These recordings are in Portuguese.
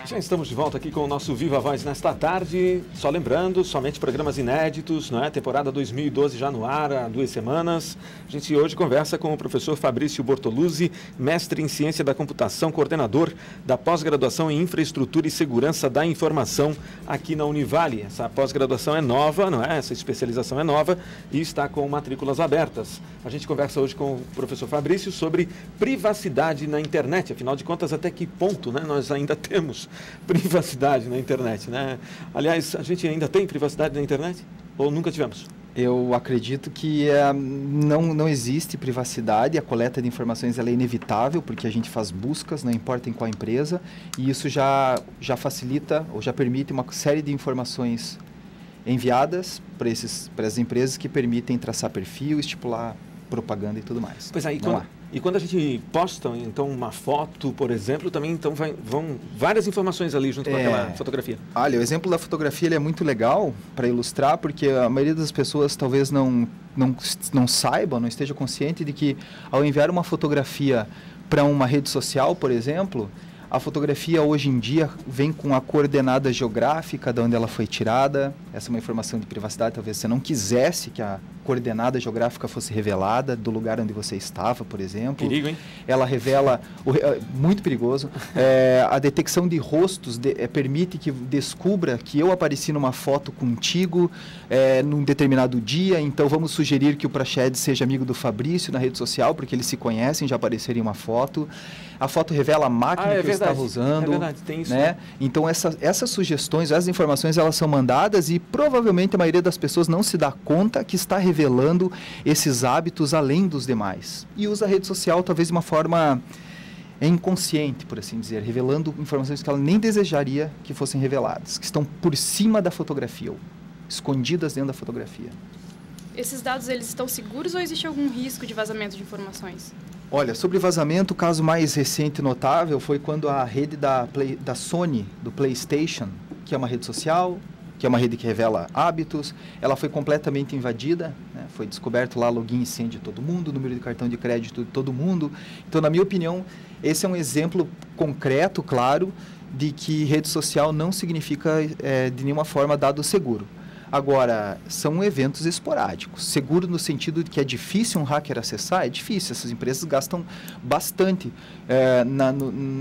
Já estamos de volta aqui com o nosso Viva Voz nesta tarde. Só lembrando, somente programas inéditos, não é? Temporada 2012 já no ar, há 2 semanas. A gente hoje conversa com o professor Fabrício Bortoluzzi, mestre em Ciência da Computação, coordenador da pós-graduação em Infraestrutura e Segurança da Informação aqui na Univale. Essa pós-graduação é nova, não é? Essa especialização é nova e está com matrículas abertas. A gente conversa hoje com o professor Fabrício sobre privacidade na internet. Afinal de contas, até que ponto, né, nós ainda temos privacidade na internet, né? Aliás, a gente ainda tem privacidade na internet? Ou nunca tivemos? Eu acredito que não existe privacidade, a coleta de informações ela é inevitável, porque a gente faz buscas, não importa em qual empresa, e isso já facilita ou já permite uma série de informações enviadas para as empresas que permitem traçar perfil, estipular propaganda e tudo mais. Pois aí, quando a gente posta então uma foto, por exemplo, também então vão várias informações ali junto com aquela fotografia. Olha, o exemplo da fotografia ele é muito legal para ilustrar, porque a maioria das pessoas talvez não saiba, não esteja consciente de que ao enviar uma fotografia para uma rede social, por exemplo, a fotografia hoje em dia vem com a coordenada geográfica de onde ela foi tirada. Essa é uma informação de privacidade, talvez você não quisesse que a coordenada geográfica fosse revelada do lugar onde você estava, por exemplo. Perigo, hein? Ela revela, muito perigoso, a detecção de rostos permite que descubra que eu apareci numa foto contigo num determinado dia, então vamos sugerir que o Prached seja amigo do Fabrício na rede social, porque eles se conhecem, já apareceram em uma foto. A foto revela a máquina que eu estava usando. É verdade, tem isso. Né? Então, essas sugestões, essas informações, elas são mandadas e provavelmente a maioria das pessoas não se dá conta que está revelando esses hábitos além dos demais. E usa a rede social talvez de uma forma inconsciente, por assim dizer, revelando informações que ela nem desejaria que fossem reveladas, que estão por cima da fotografia, ou escondidas dentro da fotografia. Esses dados, eles estão seguros ou existe algum risco de vazamento de informações? Olha, sobre vazamento, o caso mais recente e notável foi quando a rede da Sony, do PlayStation, que é uma rede social, que é uma rede que revela hábitos, ela foi completamente invadida, né? Foi descoberto lá login e senha de todo mundo, número de cartão de crédito de todo mundo. Então, na minha opinião, esse é um exemplo concreto, claro, de que rede social não significa de nenhuma forma dado seguro. Agora, são eventos esporádicos. Seguro no sentido de que é difícil um hacker acessar? É difícil. Essas empresas gastam bastante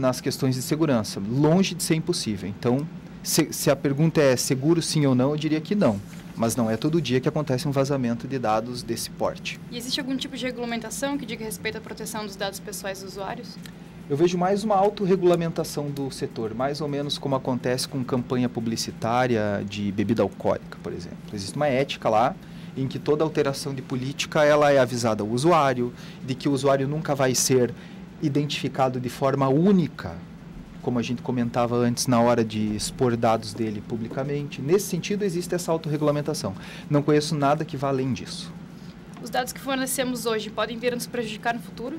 nas questões de segurança. Longe de ser impossível. Então, se a pergunta é seguro sim ou não, eu diria que não. Mas não é todo dia que acontece um vazamento de dados desse porte. E existe algum tipo de regulamentação que diga respeito à proteção dos dados pessoais dos usuários? Eu vejo mais uma autorregulamentação do setor, mais ou menos como acontece com campanha publicitária de bebida alcoólica, por exemplo. Existe uma ética lá em que toda alteração de política ela é avisada ao usuário, de que o usuário nunca vai ser identificado de forma única, como a gente comentava antes na hora de expor dados dele publicamente. Nesse sentido, existe essa autorregulamentação. Não conheço nada que vá além disso. Os dados que fornecemos hoje podem vir a nos prejudicar no futuro?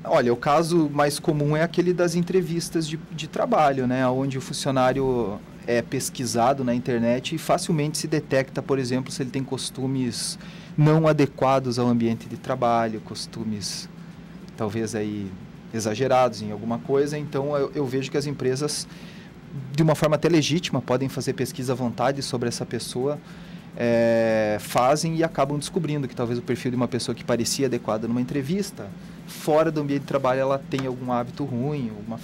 Olha, o caso mais comum é aquele das entrevistas de trabalho, né? Onde o funcionário é pesquisado na internet e facilmente se detecta, por exemplo, se ele tem costumes não adequados ao ambiente de trabalho, costumes talvez aí exagerados em alguma coisa. Então, eu vejo que as empresas, de uma forma até legítima, podem fazer pesquisa à vontade sobre essa pessoa, fazem e acabam descobrindo que talvez o perfil de uma pessoa que parecia adequada numa entrevista, fora do ambiente de trabalho, ela tem algum hábito ruim, alguma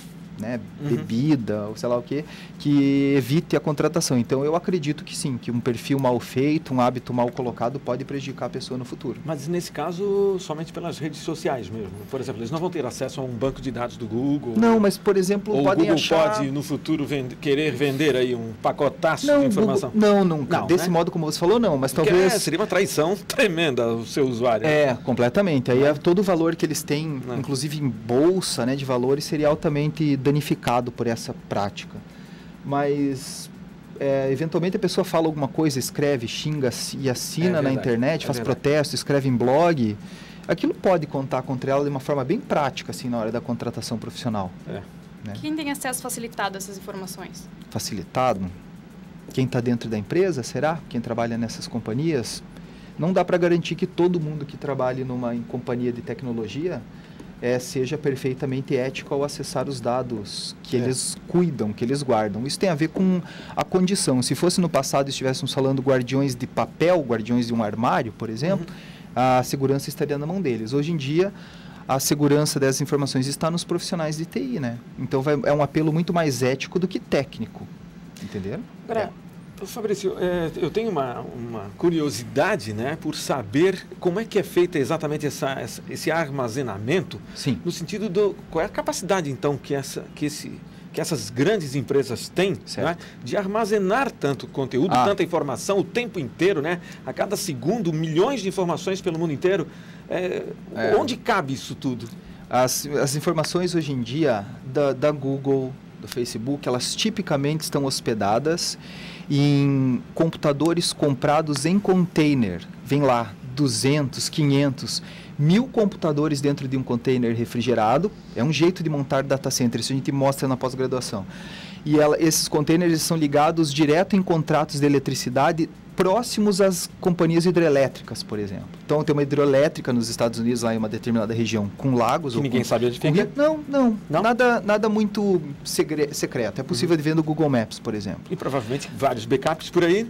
bebida, ou sei lá o quê, que evite a contratação. Então, eu acredito que sim, que um perfil mal feito, um hábito mal colocado pode prejudicar a pessoa no futuro. Mas, nesse caso, somente pelas redes sociais mesmo? Por exemplo, eles não vão ter acesso a um banco de dados do Google? Não, mas, por exemplo, ou podem o Google achar... pode, no futuro, querer vender aí um pacotaço de informação? Google, não, desse modo como você falou, não, mas porque talvez... seria uma traição tremenda ao seu usuário. Completamente. Aí todo o valor que eles têm, inclusive em bolsa, né, de valores, seria altamente danificado por essa prática. Mas, eventualmente, a pessoa fala alguma coisa, escreve, xinga e assina na internet, faz protesto, escreve em blog. Aquilo pode contar contra ela de uma forma bem prática, assim, na hora da contratação profissional. Né? Quem tem acesso facilitado a essas informações? Facilitado? Quem está dentro da empresa, será? Quem trabalha nessas companhias? Não dá para garantir que todo mundo que trabalhe em companhia de tecnologia seja perfeitamente ético ao acessar os dados que eles cuidam, que eles guardam. Isso tem a ver com a condição. Se fosse no passado estivéssemos falando guardiões de papel, guardiões de um armário, por exemplo, a segurança estaria na mão deles. Hoje em dia, a segurança dessas informações está nos profissionais de TI, né? Então, é um apelo muito mais ético do que técnico. Entenderam? Fabrício, eu tenho uma curiosidade, né, por saber como é que é feita exatamente esse armazenamento. Sim. No sentido do... Qual é a capacidade, então, que essas grandes empresas têm, né, de armazenar tanto conteúdo, tanta informação o tempo inteiro, né? A cada segundo, milhões de informações pelo mundo inteiro. Onde cabe isso tudo? As informações hoje em dia da Google, do Facebook, elas tipicamente estão hospedadas em computadores comprados em container. Vem lá 200, 500, 1000 computadores dentro de um container refrigerado. É um jeito de montar data center, isso a gente mostra na pós-graduação. E esses containers são ligados direto em contratos de eletricidade próximos às companhias hidrelétricas, por exemplo. Então, tem uma hidrelétrica nos Estados Unidos, lá em uma determinada região, com lagos. Que ninguém sabe onde fica? Não. Nada muito secreto. É possível de ver no Google Maps, por exemplo. E provavelmente vários backups por aí?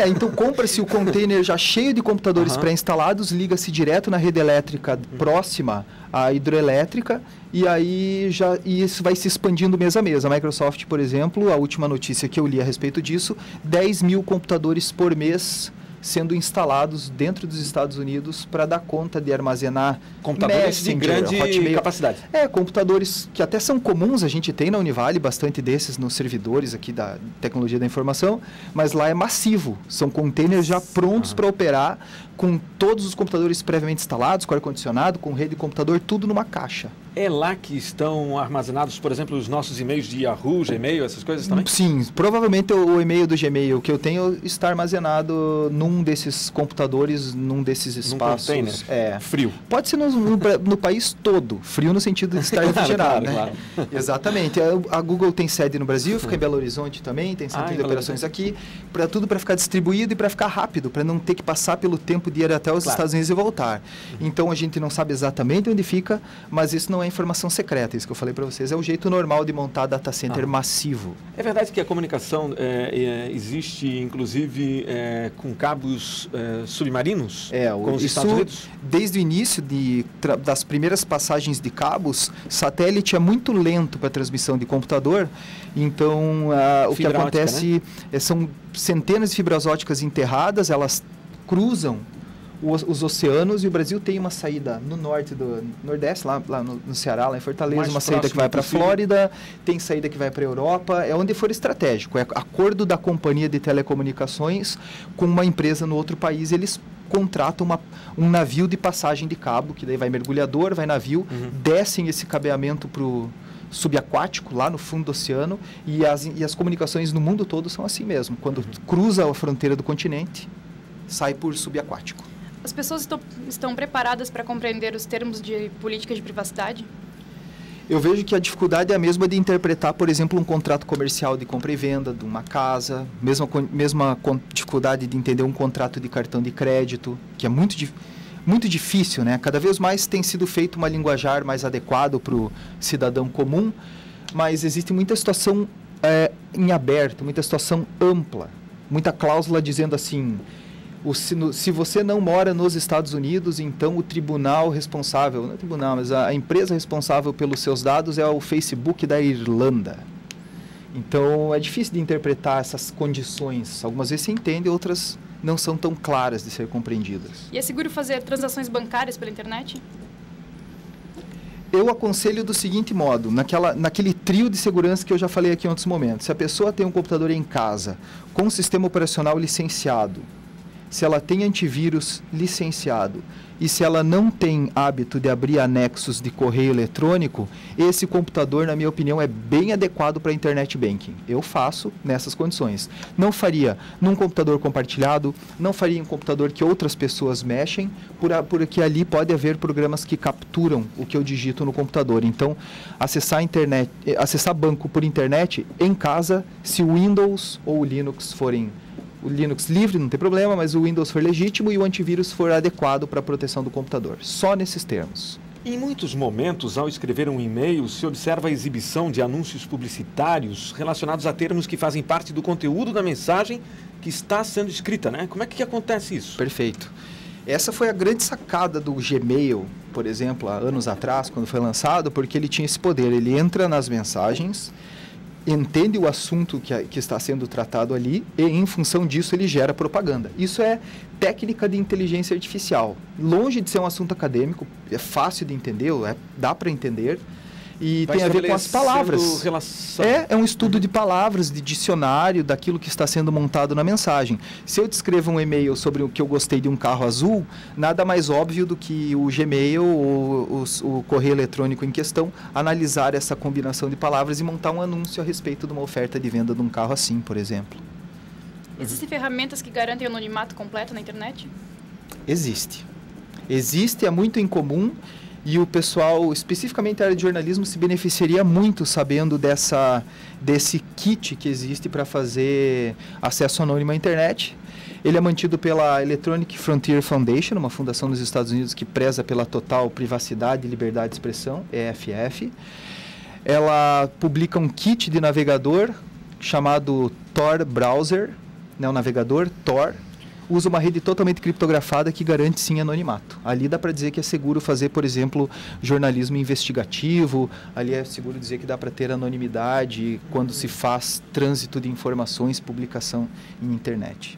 Então compra-se o container já cheio de computadores pré-instalados, liga-se direto na rede elétrica próxima à hidrelétrica, e aí isso vai se expandindo mês a mês. A Microsoft, por exemplo, a última notícia que eu li a respeito disso, 10 mil computadores por mês sendo instalados dentro dos Estados Unidos para dar conta de armazenar computadores de grande capacidade. Computadores que até são comuns, a gente tem na Univale bastante desses nos servidores aqui da tecnologia da informação, mas lá é massivo, são containers já prontos para operar, com todos os computadores previamente instalados, com ar-condicionado, com rede de computador, tudo numa caixa. É lá que estão armazenados, por exemplo, os nossos e-mails de Yahoo, Gmail, essas coisas também? Sim, provavelmente o e-mail do Gmail que eu tenho está armazenado num desses computadores, num desses espaços. Num container frio. Pode ser no país todo, frio no sentido de estar refrigerado, claro. Exatamente. A Google tem sede no Brasil, fica em Belo Horizonte também, tem centro de operações aqui, para ficar distribuído e para ficar rápido, para não ter que passar pelo tempo de ir até os Estados Unidos e voltar. Então, a gente não sabe exatamente onde fica, mas isso não é informação secreta, isso que eu falei para vocês. É o jeito normal de montar data center massivo. É verdade que a comunicação existe, inclusive, com cabos submarinos com os Estados Unidos? Desde o início das primeiras passagens de cabos, satélite é muito lento para transmissão de computador, então o que acontece são centenas de fibras óticas enterradas, elas cruzam os oceanos, e o Brasil tem uma saída no nordeste, lá no Ceará, lá em Fortaleza, uma saída que vai para a Flórida, tem saída que vai para a Europa, é onde for estratégico, é acordo da companhia de telecomunicações com uma empresa no outro país, eles contratam um navio de passagem de cabo, que daí vai mergulhador, vai navio, descem esse cabeamento para o subaquático, lá no fundo do oceano, e as comunicações no mundo todo são assim mesmo, quando cruza a fronteira do continente, sai por subaquático. As pessoas estão preparadas para compreender os termos de política de privacidade? Eu vejo que a dificuldade é a mesma de interpretar, por exemplo, um contrato comercial de compra e venda de uma casa, mesma dificuldade de entender um contrato de cartão de crédito, que é muito difícil, né? Cada vez mais tem sido feito uma linguajar mais adequado para o cidadão comum, mas existe muita situação em aberto, muita situação ampla, muita cláusula dizendo assim: se você não mora nos Estados Unidos, então o tribunal responsável, não é o tribunal, mas a empresa responsável pelos seus dados é o Facebook da Irlanda. Então, é difícil de interpretar essas condições. Algumas vezes se entende, outras não são tão claras de ser compreendidas. E é seguro fazer transações bancárias pela internet? Eu aconselho do seguinte modo, naquele trio de segurança que eu já falei aqui em outros momentos. Se a pessoa tem um computador em casa com um sistema operacional licenciado, se ela tem antivírus licenciado e se ela não tem hábito de abrir anexos de correio eletrônico, esse computador, na minha opinião, é bem adequado para Internet Banking. Eu faço nessas condições. Não faria num computador compartilhado, não faria em um computador que outras pessoas mexem, porque ali pode haver programas que capturam o que eu digito no computador. Então, acessar banco por internet em casa, se o Windows ou o Linux forem... O Linux livre não tem problema, mas o Windows for legítimo e o antivírus for adequado para a proteção do computador. Só nesses termos. Em muitos momentos, ao escrever um e-mail, se observa a exibição de anúncios publicitários relacionados a termos que fazem parte do conteúdo da mensagem que está sendo escrita, né? Como é que acontece isso? Perfeito. Essa foi a grande sacada do Gmail, por exemplo, há anos atrás, quando foi lançado, porque ele tinha esse poder. Ele entra nas mensagens, entende o assunto que está sendo tratado ali e, em função disso, ele gera propaganda. Isso é técnica de inteligência artificial. Longe de ser um assunto acadêmico, é fácil de entender, dá para entender. E tem a ver com as palavras. É um estudo de palavras, de dicionário, daquilo que está sendo montado na mensagem. Se eu descrevo um e-mail sobre o que eu gostei de um carro azul, nada mais óbvio do que o Gmail ou o correio eletrônico em questão analisar essa combinação de palavras e montar um anúncio a respeito de uma oferta de venda de um carro assim, por exemplo. Existem ferramentas que garantem o anonimato completo na internet? Existe. Existe, é muito incomum. E o pessoal, especificamente a área de jornalismo, se beneficiaria muito sabendo desse kit que existe para fazer acesso anônimo à internet. Ele é mantido pela Electronic Frontier Foundation, uma fundação nos Estados Unidos que preza pela total privacidade e liberdade de expressão, EFF. Ela publica um kit de navegador chamado Tor Browser, né, o navegador Tor. Usa uma rede totalmente criptografada que garante sim anonimato. Ali dá para dizer que é seguro fazer, por exemplo, jornalismo investigativo, ali é seguro dizer que dá para ter anonimidade quando se faz trânsito de informações, publicação em internet.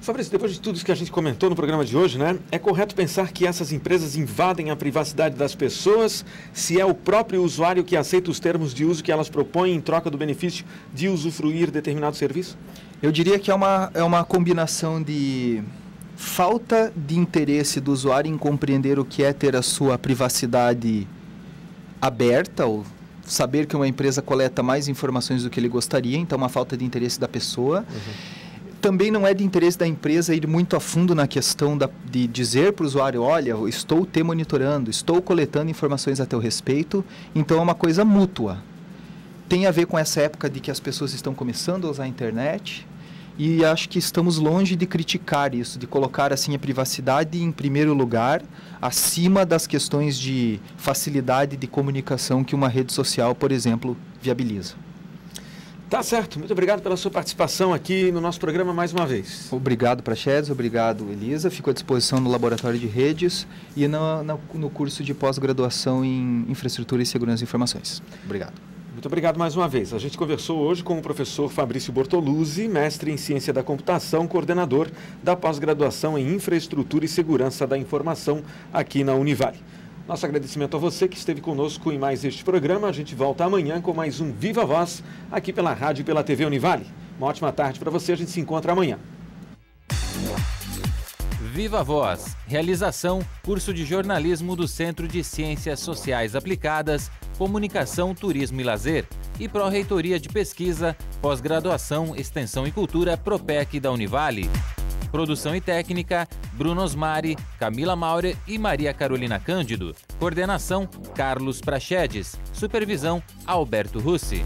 Fabrício, depois de tudo isso que a gente comentou no programa de hoje, né, é correto pensar que essas empresas invadem a privacidade das pessoas se é o próprio usuário que aceita os termos de uso que elas propõem em troca do benefício de usufruir determinado serviço? Eu diria que é uma combinação de falta de interesse do usuário em compreender o que é ter a sua privacidade aberta, ou saber que uma empresa coleta mais informações do que ele gostaria, então uma falta de interesse da pessoa. Também não é de interesse da empresa ir muito a fundo na questão de dizer para o usuário, olha, eu estou te monitorando, estou coletando informações a teu respeito, então é uma coisa mútua. Tem a ver com essa época de que as pessoas estão começando a usar a internet e acho que estamos longe de criticar isso, de colocar assim a privacidade em primeiro lugar, acima das questões de facilidade de comunicação que uma rede social, por exemplo, viabiliza. Tá certo. Muito obrigado pela sua participação aqui no nosso programa mais uma vez. Obrigado, Praxedes. Obrigado, Elisa. Fico à disposição no Laboratório de Redes e no curso de pós-graduação em Infraestrutura e Segurança de Informações. Obrigado. Muito obrigado mais uma vez. A gente conversou hoje com o professor Fabrício Bortoluzzi, mestre em Ciência da Computação, coordenador da pós-graduação em Infraestrutura e Segurança da Informação aqui na Univale. Nosso agradecimento a você que esteve conosco em mais este programa. A gente volta amanhã com mais um Viva Voz aqui pela rádio e pela TV Univale. Uma ótima tarde para você. A gente se encontra amanhã. Viva Voz. Realização, curso de jornalismo do Centro de Ciências Sociais Aplicadas, Comunicação, Turismo e Lazer e Pró-Reitoria de Pesquisa, Pós-Graduação, Extensão e Cultura, Propec da Univale. Produção e técnica, Bruno Osmari, Camila Maurer e Maria Carolina Cândido. Coordenação, Carlos Praxedes. Supervisão, Alberto Russi.